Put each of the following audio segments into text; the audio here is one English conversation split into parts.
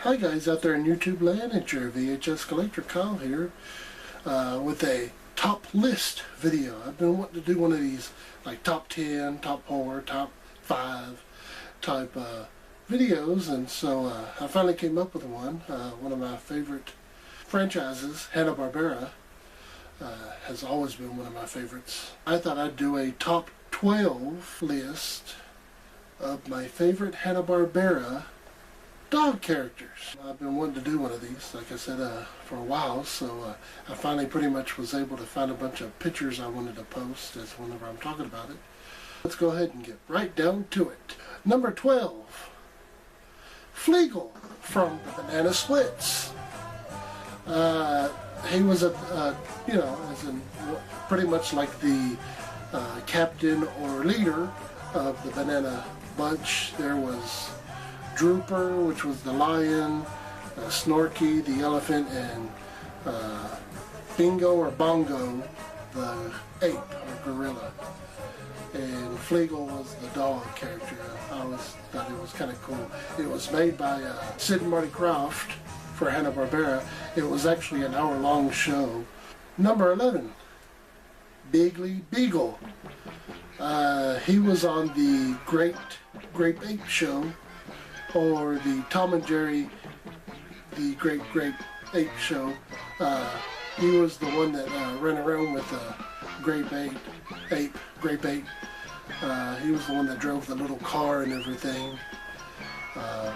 Hi guys out there in YouTube land, it's your VHS collector Kyle here with a top list video. I've been wanting to do one of these like top 10, top 4, top 5 type videos, and so I finally came up with one. One of my favorite franchises, Hanna Barbera, has always been one of my favorites. I thought I'd do a top 12 list of my favorite Hanna Barbera dog characters. I've been wanting to do one of these, like I said, for a while, so I finally pretty much was able to find a bunch of pictures I wanted to post as whenever I'm talking about it. Let's go ahead and get right down to it. Number 12, Fleagle from the Banana Splits. He was as in pretty much like the captain or leader of the Banana Bunch. There was Drooper, which was the lion, Snorky, the elephant, and Bingo or Bongo, the ape or gorilla. And Fleagle was the dog character. I always thought it was kind of cool. It was made by Sid and Marty Krofft for Hanna Barbera. It was actually an hour-long show. Number 11, Biggly Beagle. He was on the Grape Ape Show, or the Tom and Jerry, the Grape Ape Show. He was the one that ran around with Grape Ape. He was the one that drove the little car and everything. I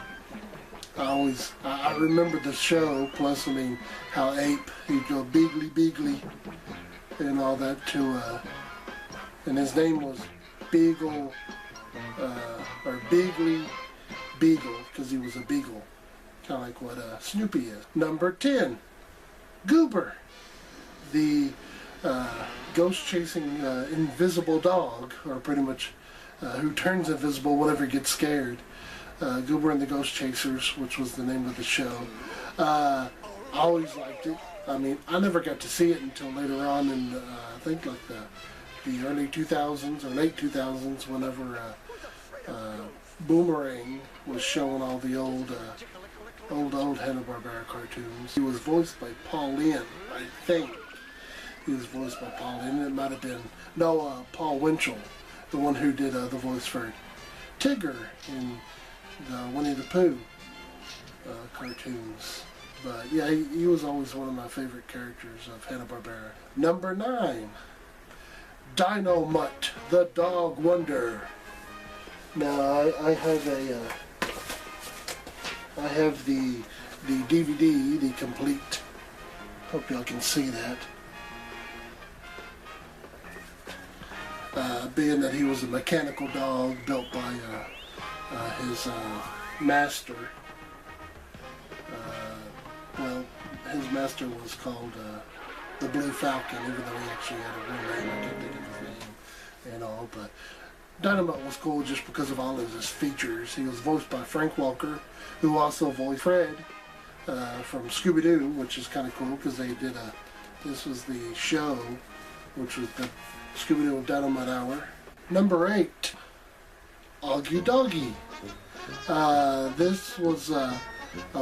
remember the show, plus I mean how Ape, he'd go Biggly and all that too, and his name was Beagle, or Biggly Beagle, because he was a beagle, kind of like what Snoopy is. Number 10, Goober, the ghost-chasing invisible dog, or pretty much who turns invisible whenever he gets scared. Goober and the Ghost Chasers, which was the name of the show. I always liked it. I mean, I never got to see it until later on in, I think like the early 2000s or late 2000s, whenever Boomerang was showing all the old Hanna-Barbera cartoons. He was voiced by Paul Lynde, I think. He was voiced by Paul Lynde. It might have been, Paul Winchell, the one who did the voice for Tigger in the Winnie the Pooh cartoons. But yeah, he was always one of my favorite characters of Hanna-Barbera. Number 9, Dino Mutt, the Dog Wonder. Now I have the DVD, the complete. Hope y'all can see that. Being that he was a mechanical dog built by his master. Well, his master was called the Blue Falcon, even though he actually had a real name. I can't think of his name and all, but Dynamite was cool just because of all of his features. He was voiced by Frank Walker, who also voiced Fred from Scooby-Doo, which is kind of cool because they did this was the show, which was the Scooby-Doo Dynamite Hour. Number 8, Augie Doggie. This was a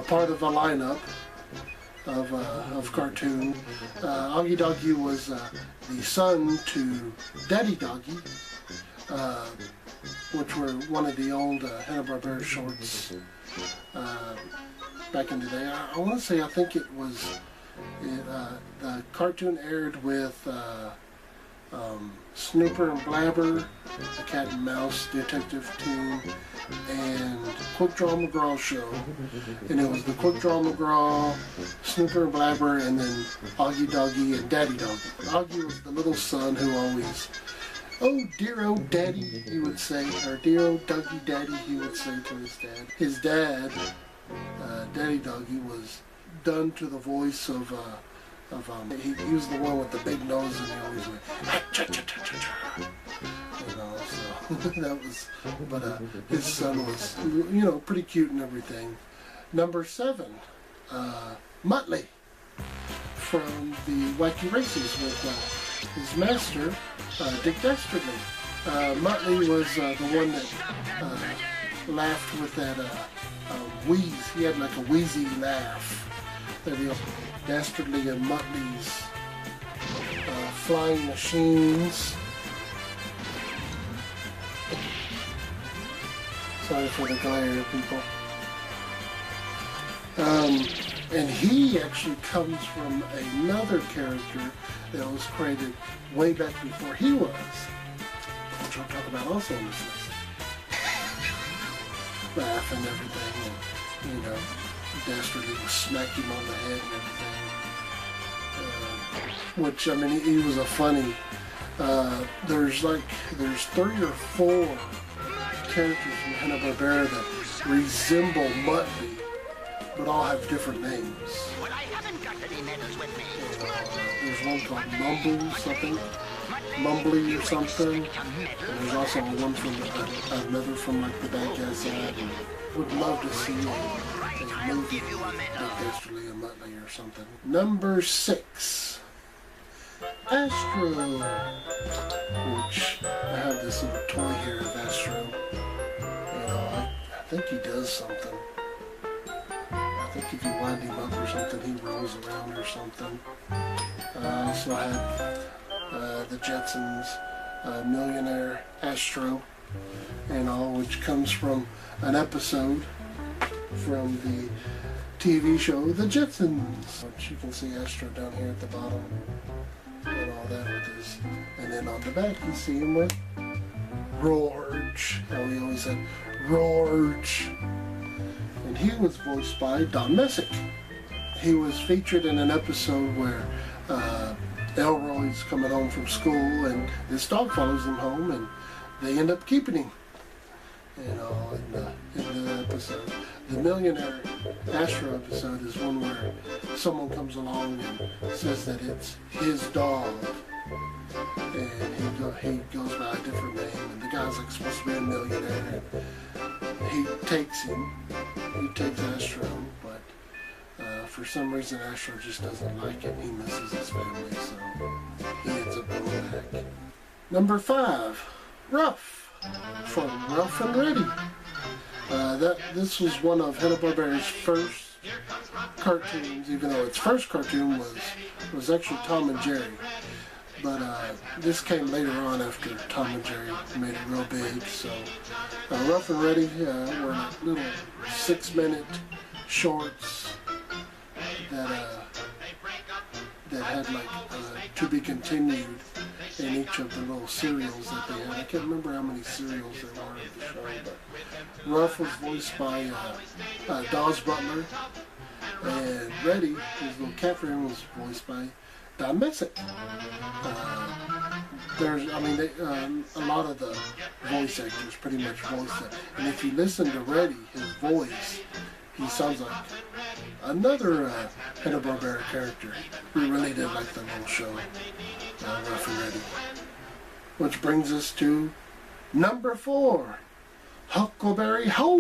part of a lineup of cartoon. Augie Doggie was the son to Daddy Doggie, which were one of the old Hanna-Barbera shorts back in the day. I want to say, I think it was, the cartoon aired with Snooper and Blabber, the Cat and Mouse Detective Team, and Quick Draw McGraw show. And it was the Quick Draw McGraw, Snooper and Blabber, and then Augie Doggie and Daddy Doggie. Augie was the little son who always, "Oh, dear old daddy," he would say, or "Dear old Doggie daddy," he would say to his dad. His dad, Daddy Doggie, was done to the voice of he was the one with the big nose, and he always went, "Ha-cha-cha-cha-cha-cha." You know, so that was, but his son was, pretty cute and everything. Number 7, Muttley from the Wacky Races with his master, Dick Dastardly. Muttley was the one that laughed with that wheeze. He had like a wheezy laugh. That he Dastardly and Muttley's Flying Machines. Sorry for the glare, people. And he actually comes from another character that was created way back before he was, which I'll talk about also in this list. Laugh and everything, and, you know, Dastardly would smack him on the head and everything. Which, I mean, he was a funny. There's 3 or 4 characters from Hanna Barbera that resemble Muttley, but all have different names. Well, I haven't got any medals with me. There's one called Mumbly or something. And there's also one from another from like the bad guy side. Would love to see a movie like Dastardly and Muttley or something. Number 6, Astro, which I have this little toy here of Astro. You know, I think he does something. I think if you wind him up or something, he rolls around or something. I also had the Jetsons Millionaire Astro, and all, which comes from an episode from the TV show The Jetsons, which you can see Astro down here at the bottom, and all that with his. And then on the back, you see him with Roarge. How he always said Roarge. And he was voiced by Don Messick. He was featured in an episode where Elroy's coming home from school and this dog follows him home, and they end up keeping him. You know, in the episode. The Millionaire Astro episode is one where someone comes along and says that it's his dog. And he goes by a different name, and the guy's like supposed to be a millionaire. He takes him. He takes Astro, but for some reason Astro just doesn't like it. He misses his family, so he ends up going back. Number 5, Ruff, from Ruff and Reddy. This was one of Hanna-Barbera's first cartoons, even though its first cartoon was actually Tom and Jerry. But this came later on after Tom and Jerry made it real big. So Ruff and Reddy were little 6-minute shorts that had like to be continued in each of the little serials that they had. I can't remember how many serials there were in the show, but Ruff was voiced by Dawes Butler, and Reddy, his little cat friend, was voiced by Don Messick. A lot of the voice actors pretty much voiced it. And if you listen to Reddy, his voice, he sounds like another Hanna-Barbera character. We really did like the little show, Ruff and Reddy. Which brings us to number 4, Huckleberry Ho,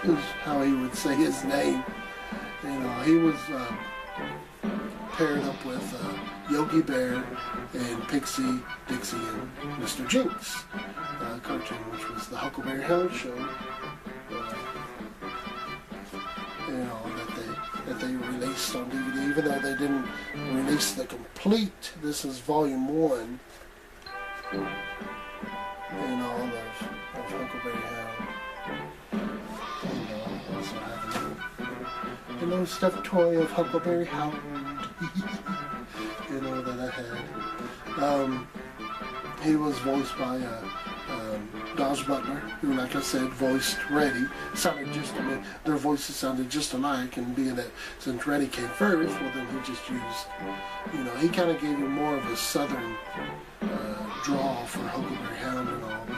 is how he would say his name. You know, he was paired up with Yogi Bear and Pixie, Dixie, and Mr. Jinx cartoon, which was the Huckleberry Hound show. You know, that they released on DVD, even though they didn't release the complete. This is volume 1. You know, of Huckleberry Hound. Also have a little stuffed toy of Huckleberry Hound. You know, that I had. He was voiced by Dawes Butler, who, like I said, voiced Reddy. Their voices sounded just alike, and being that since Reddy came first, well, then he just used, you know, he kind of gave him more of a southern draw for Huckleberry Hound and all, but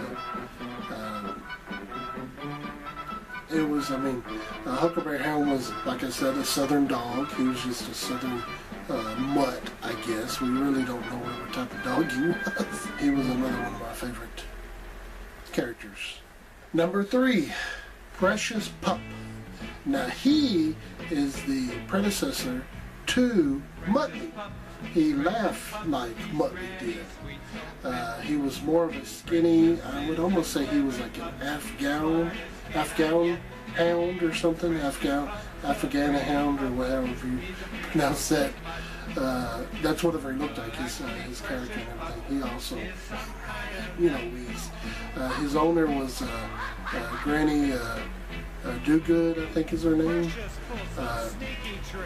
it was, Huckleberry Hound was, like I said, a southern dog. He was just a southern mutt, I guess. We really don't know what type of dog he was. He was another one of my favorite characters. Number 3, Precious Pup. Now he is the predecessor to Muttley. He laughed like Muttley did. He was more of a skinny, I would almost say he was like an Afghan hound or something, Afghan hound or whatever you pronounce that. That's whatever he looked like, his character and everything. He also, his owner was Granny Do-Good, I think is her name.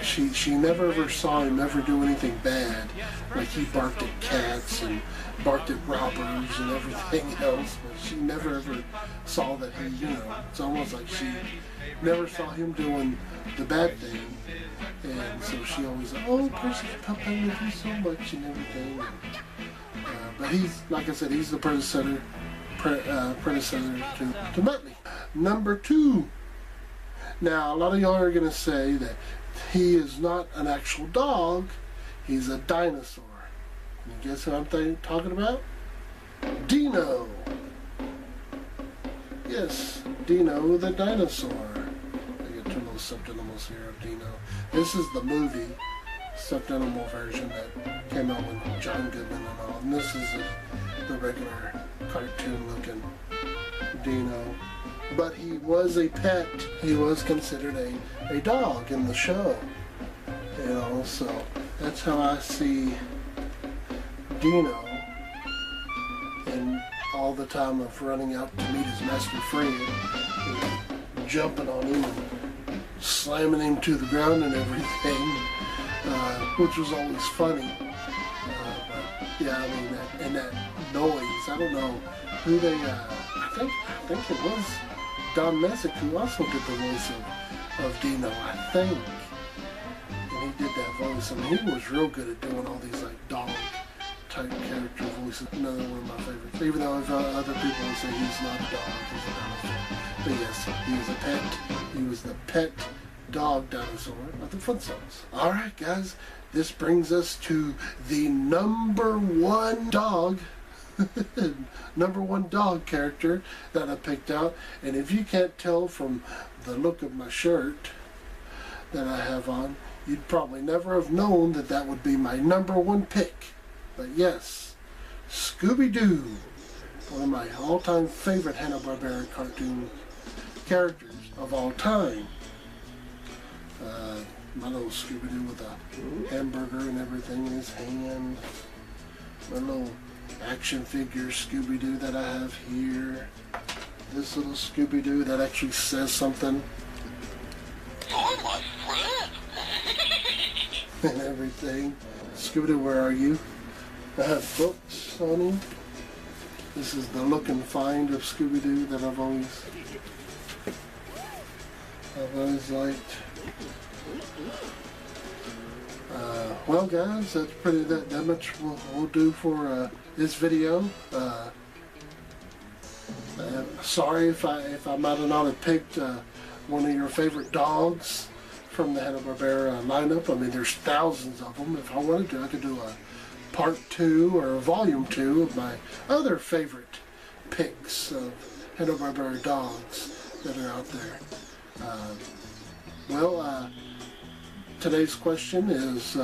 She never ever saw him ever do anything bad. Like he barked at cats and barked at robbers and everything else, but she never ever saw that he, it's almost like she never saw him doing the bad thing. And so she always said, oh, Precious Pup, I love you so much and everything. But he's, like I said, he's the predecessor to Muttley. Number 2. Now, a lot of y'all are going to say that he is not an actual dog, he's a dinosaur. Can you guess who I'm talking about? Dino. Yes, Dino the dinosaur. I got 2 little stuffed animals here of Dino. This is the movie stuffed animal version that came out with John Goodman and all. And this is the regular cartoon looking Dino. But he was a pet. He was considered a dog in the show. So that's how I see Dino. And all the time of running out to meet his master Fred, jumping on him and slamming him to the ground and everything, which was always funny. But yeah, I mean, that noise, I don't know who they, I think it was Don Messick who also did the voice of Dino, I think. And he did that voice. I mean, he was real good at doing all these like dog type character voices. Another one of my favorites. Even though other people would say he's not a dog, he's a dinosaur. But yes, he was a pet. He was the pet dog dinosaur of the Flintstones. Alright guys, this brings us to the number 1 dog number 1 dog character that I picked out. And if you can't tell from the look of my shirt that I have on, you'd probably never have known that that would be my number 1 pick. But yes, Scooby-Doo, one of my all-time favorite Hanna Barbera cartoon characters of all time. My little Scooby-Doo with a hamburger and everything in his hand. My little action figure Scooby-Doo that I have here. This little Scooby-Doo that actually says something. You're my friend. And everything. Scooby-Doo, where are you? I have books on him. This is the look and find of Scooby-Doo that I've always liked. Well guys, that's pretty that much we'll do for this video. Sorry if I might have not have picked one of your favorite dogs from the Hanna Barbera lineup. I mean, there's thousands of them. If I wanted to, I could do a part 2 or a volume 2 of my other favorite picks of Hanna Barbera dogs that are out there. Today's question is,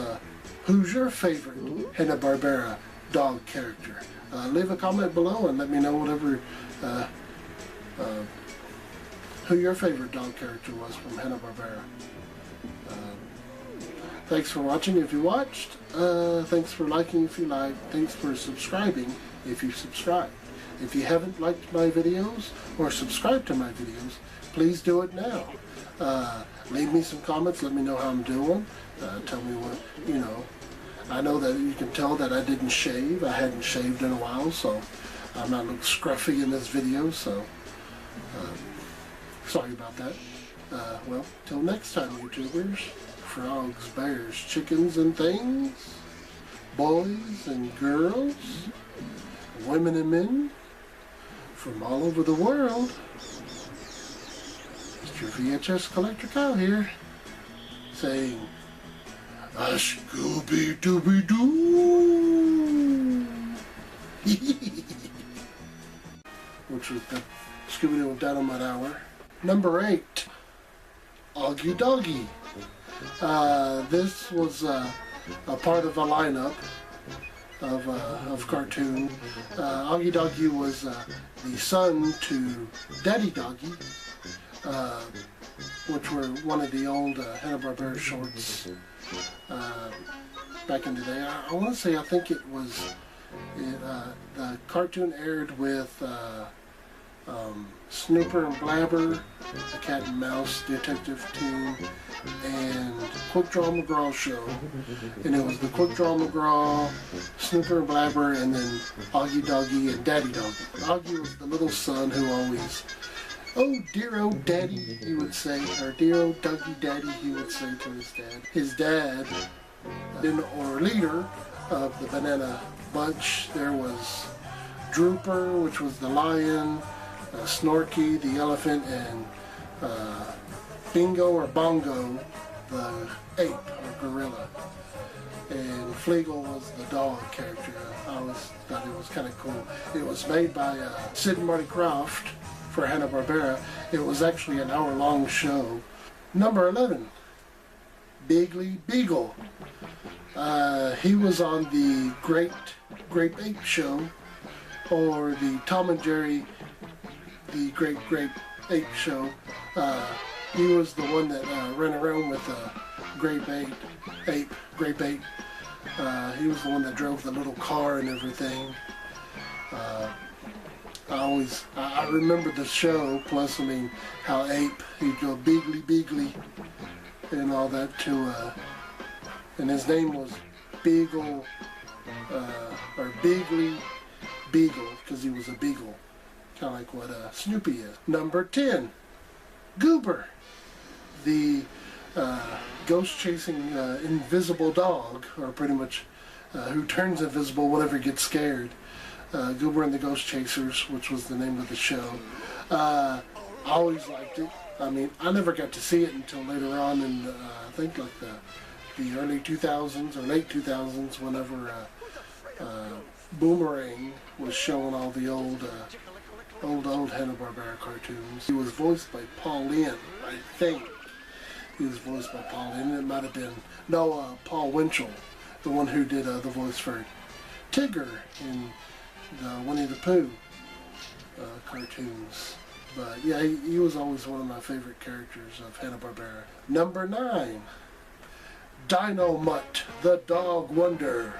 who's your favorite Hanna Barbera dog character? Leave a comment below and let me know whatever who your favorite dog character was from Hanna Barbera. Thanks for watching if you watched. Thanks for liking if you liked. Thanks for subscribing if you subscribed. If you haven't liked my videos or subscribed to my videos, please do it now. Leave me some comments. Let me know how I'm doing. Tell me what, I know that you can tell that I didn't shave. I hadn't shaved in a while, so I might look scruffy in this video, so sorry about that. Well, till next time, YouTubers, frogs, bears, chickens, and things, boys and girls, women and men, from all over the world, it's your VHS Collector Kyle here, saying, a Scooby-Dooby-Doo! Which was the Scooby-Doo Dynamite Hour. Number 8, Augie Doggie. This was a part of a lineup of cartoon. Augie Doggie was the son to Daddy Doggie, which were one of the old Hanna Barbera shorts back in the day. I want to say, I think it was the cartoon aired with Snooper and Blabber, the Cat and Mouse Detective Team, and Quick Draw McGraw show. And it was the Quick Draw McGraw, Snooper and Blabber, and then Augie Doggie and Daddy Doggie. Augie was the little son who always, "Oh, dear old daddy," he would say, or "Dear old Doggie daddy," he would say to his dad. His dad, or leader of the Banana Bunch, there was Drooper, which was the lion, Snorky, the elephant, and Bingo or Bongo, the ape or gorilla. And Fleagle was the dog character. I always thought it was kind of cool. It was made by Sid and Marty Krofft for Hanna Barbera. It was actually an hour-long show. Number 11, Biggly Beagle. He was on the Grape Ape Show, or the Tom and Jerry, the Grape Ape Show. He was the one that ran around with Grape Ape. He was the one that drove the little car and everything. I remember the show, plus, I mean, how Ape, he'd go Biggly and all that too. And his name was Beagle, or Biggly Beagle, because he was a beagle, kind of like what Snoopy is. Number 10, Goober, the ghost-chasing invisible dog, or pretty much who turns invisible whenever he gets scared. Goober and the Ghost Chasers, which was the name of the show. I always liked it. I mean, I never got to see it until later on in, I think, like the early 2000s or late 2000s, whenever Boomerang was showing all the old Hanna Barbera cartoons. He was voiced by Paul Lynde, I think. He was voiced by Paul Lynde. It might have been Paul Winchell, the one who did the voice for Tigger in the Winnie the Pooh cartoons. But yeah, he was always one of my favorite characters of Hanna Barbera. Number 9, Dino Mutt, the Dog Wonder.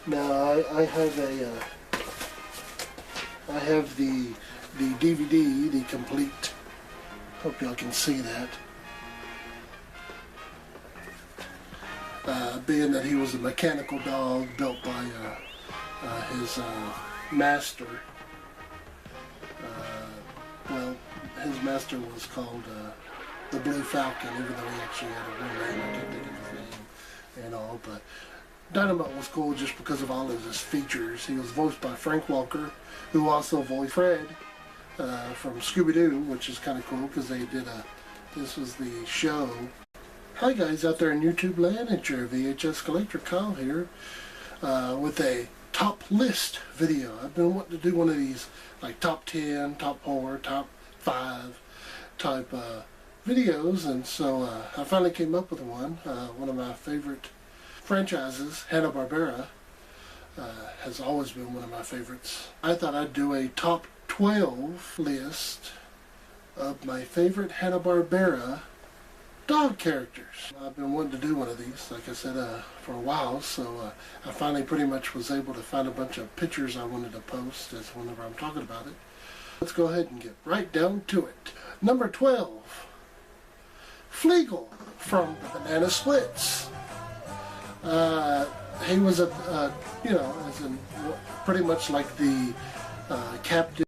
Now I have the DVD, the complete. Hope y'all can see that. Being that he was a mechanical dog built by his master. Well, his master was called the Blue Falcon, even though he actually had a real name. I can't think of his name and all, but Dynamite was cool just because of all of his features. He was voiced by Frank Walker, who also voiced Fred from Scooby-Doo, which is kind of cool because they did this was the show. Hi guys out there in YouTube land, it's your VHS collector Kyle here with a top list video. I've been wanting to do one of these like top 10, top 4, top 5 type videos, and so I finally came up with one. One of my favorite franchises, Hanna Barbera, has always been one of my favorites. I thought I'd do a top 12 list of my favorite Hanna Barbera dog characters. I've been wanting to do one of these, like I said, for a while, so I finally pretty much was able to find a bunch of pictures I wanted to post as whenever I'm talking about it. Let's go ahead and get right down to it. Number 12, Fleagle from the Banana Splits. He was you know, as in pretty much like the captain